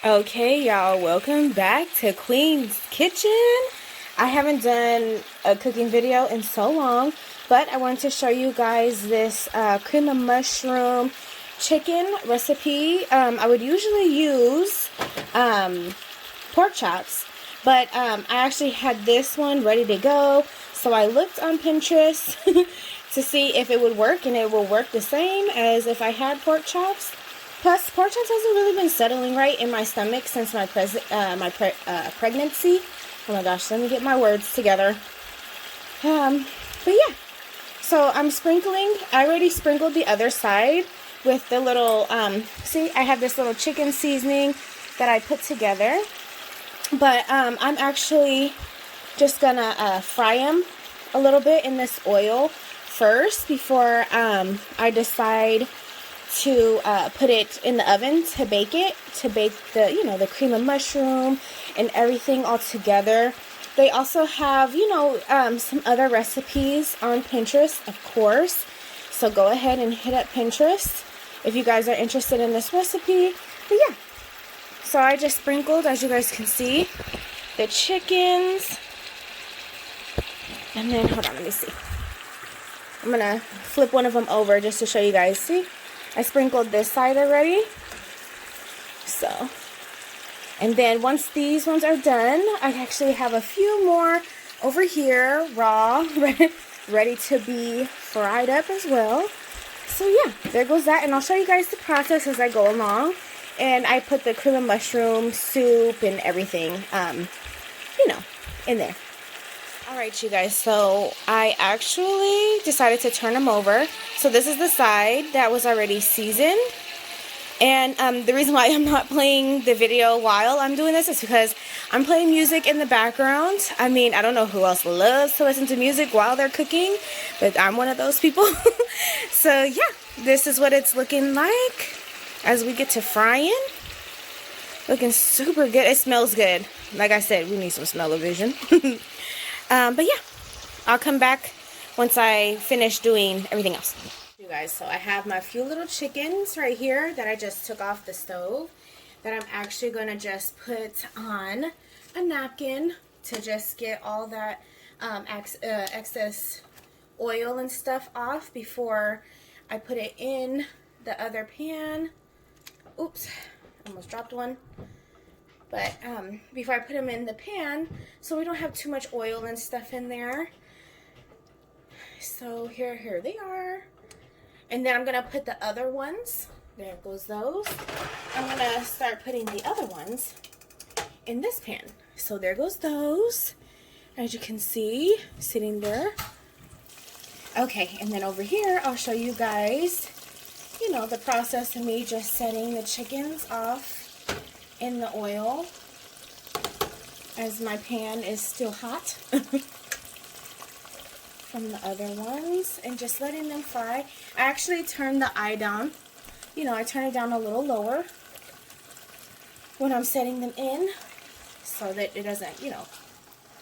Okay, y'all, welcome back to Queen's Kitchen. I haven't done a cooking video in so long, but I wanted to show you guys this cream of mushroom chicken recipe. I would usually use pork chops, but I actually had this one ready to go, so I looked on Pinterest to see if it would work, and it will work the same as if I had pork chops. Plus, pork chops hasn't really been settling right in my stomach since my pregnancy. Oh my gosh, let me get my words together. But yeah, so I'm sprinkling. I already sprinkled the other side with the little, see, I have this little chicken seasoning that I put together. But I'm actually just gonna fry them a little bit in this oil first before I decide to put it in the oven to bake it, to bake the, the cream of mushroom and everything all together. They also have, some other recipes on Pinterest, of course. So go ahead and hit up Pinterest if you guys are interested in this recipe. But yeah, so I just sprinkled, as you guys can see, the chickens. And then, hold on, let me see. I'm going to flip one of them over just to show you guys. See? I sprinkled this side already. So, and then once these ones are done, I actually have a few more over here, raw, ready to be fried up as well. So yeah, there goes that. And I'll show you guys the process as I go along. And I put the cream of mushroom soup and everything, in there. Alright, you guys, so I actually decided to turn them over. So this is the side that was already seasoned. And the reason why I'm not playing the video while I'm doing this is because I'm playing music in the background. I mean, I don't know who else loves to listen to music while they're cooking, but I'm one of those people. So yeah, this is what it's looking like as we get to frying. Looking super good. It smells good. Like I said, we need some smell-o-vision. But yeah, I'll come back once I finish doing everything else. You guys, so I have my few little chickens right here that I just took off the stove that I'm actually going to just put on a napkin to just get all that excess oil and stuff off before I put it in the other pan. Oops, almost dropped one. But before I put them in the pan, so we don't have too much oil and stuff in there. So here they are. And then I'm going to put the other ones. There goes those. I'm going to start putting the other ones in this pan. So there goes those. As you can see, sitting there. Okay, and then over here, I'll show you guys, the process of me just setting the chickens off in the oil as my pan is still hot from the other ones, and just letting them fry. I actually turn the eye down. I turn it down a little lower when I'm setting them in so that it doesn't,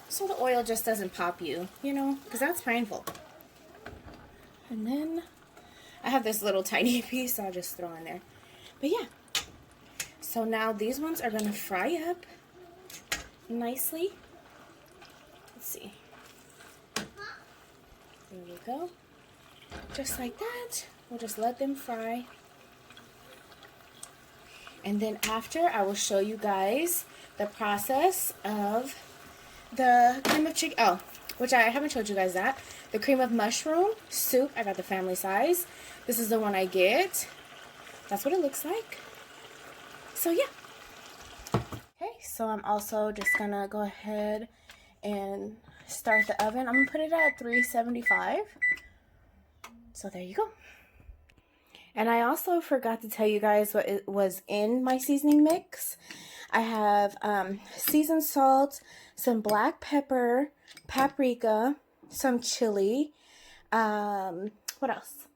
so the oil just doesn't pop you, because that's painful. And then I have this little tiny piece I'll just throw in there. But yeah. So now these ones are going to fry up nicely. Let's see. There we go. Just like that. We'll just let them fry. And then after, I will show you guys the process of the cream of chicken. Oh, which I haven't showed you guys that. The cream of mushroom soup. I got the family size. This is the one I get. That's what it looks like. So yeah. Okay, so I'm also just gonna go ahead and start the oven. I'm gonna put it at 375. So there you go. And I also forgot to tell you guys what it was in my seasoning mix. I have seasoned salt, some black pepper, paprika, some chili, what else?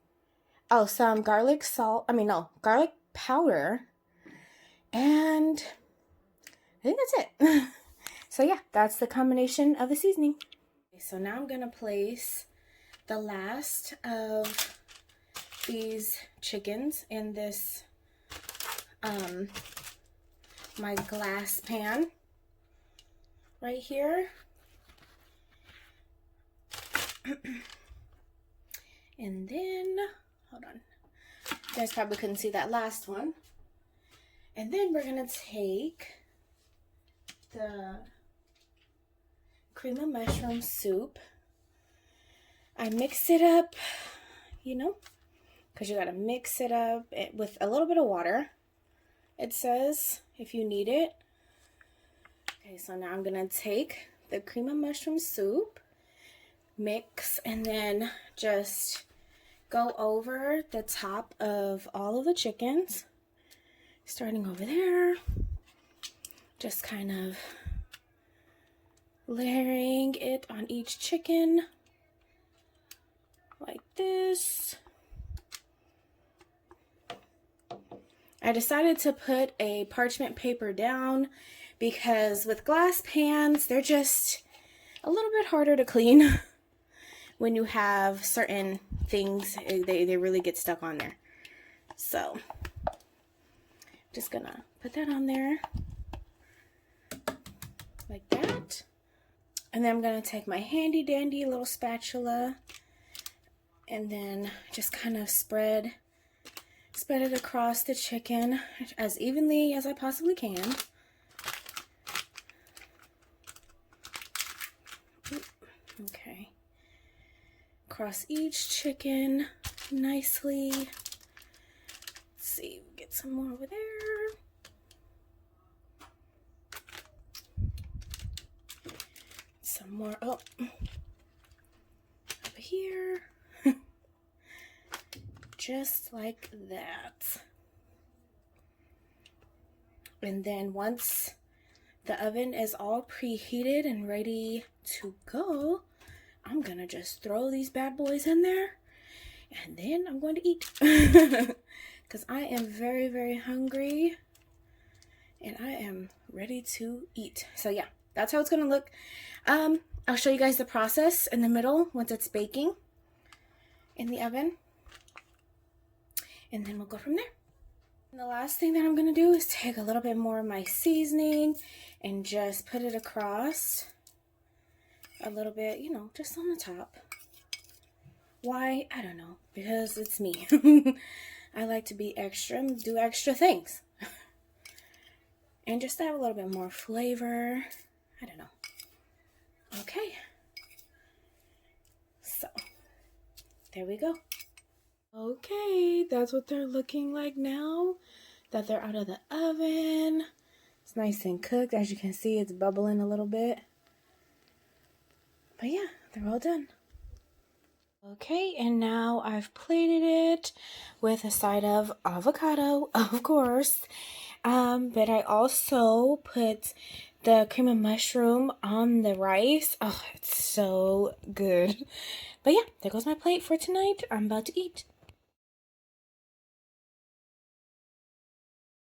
Oh, some garlic garlic powder. And I think that's it. So yeah, that's the combination of the seasoning. So now I'm going to place the last of these chickens in this my glass pan right here. And then, hold on. You guys probably couldn't see that last one. And then we're gonna take the cream of mushroom soup. I mix it up, you know, because you gotta mix it up with a little bit of water. It says if you need it. Okay, so now I'm gonna take the cream of mushroom soup, mix, and then just go over the top of all of the chickens, starting over there, just kind of layering it on each chicken like this. I decided to put a parchment paper down because with glass pans, they're just a little bit harder to clean. When you have certain things, they really get stuck on there. So, just gonna put that on there like that. And then I'm gonna take my handy dandy little spatula and then just kind of spread it across the chicken as evenly as I possibly can. Okay. Across each chicken nicely. Let's see, get some more over there. Some more up here. Just like that. And then once the oven is all preheated and ready to go, I'm gonna just throw these bad boys in there and then I'm going to eat. Because I am very, very hungry and I am ready to eat. So yeah, that's how it's gonna look. I'll show you guys the process in the middle once it's baking in the oven. And then we'll go from there. And the last thing that I'm gonna do is take a little bit more of my seasoning and just put it across a little bit, you know, just on the top. Why? I don't know, because it's me. I like to be extra and do extra things. And just add a little bit more flavor. I don't know. Okay. So, there we go. Okay, that's what they're looking like now that they're out of the oven. It's nice and cooked. As you can see, it's bubbling a little bit. But yeah, they're all done. Okay, and now I've plated it with a side of avocado, of course. But I also put the cream of mushroom on the rice. Oh, it's so good. But yeah, there goes my plate for tonight. I'm about to eat.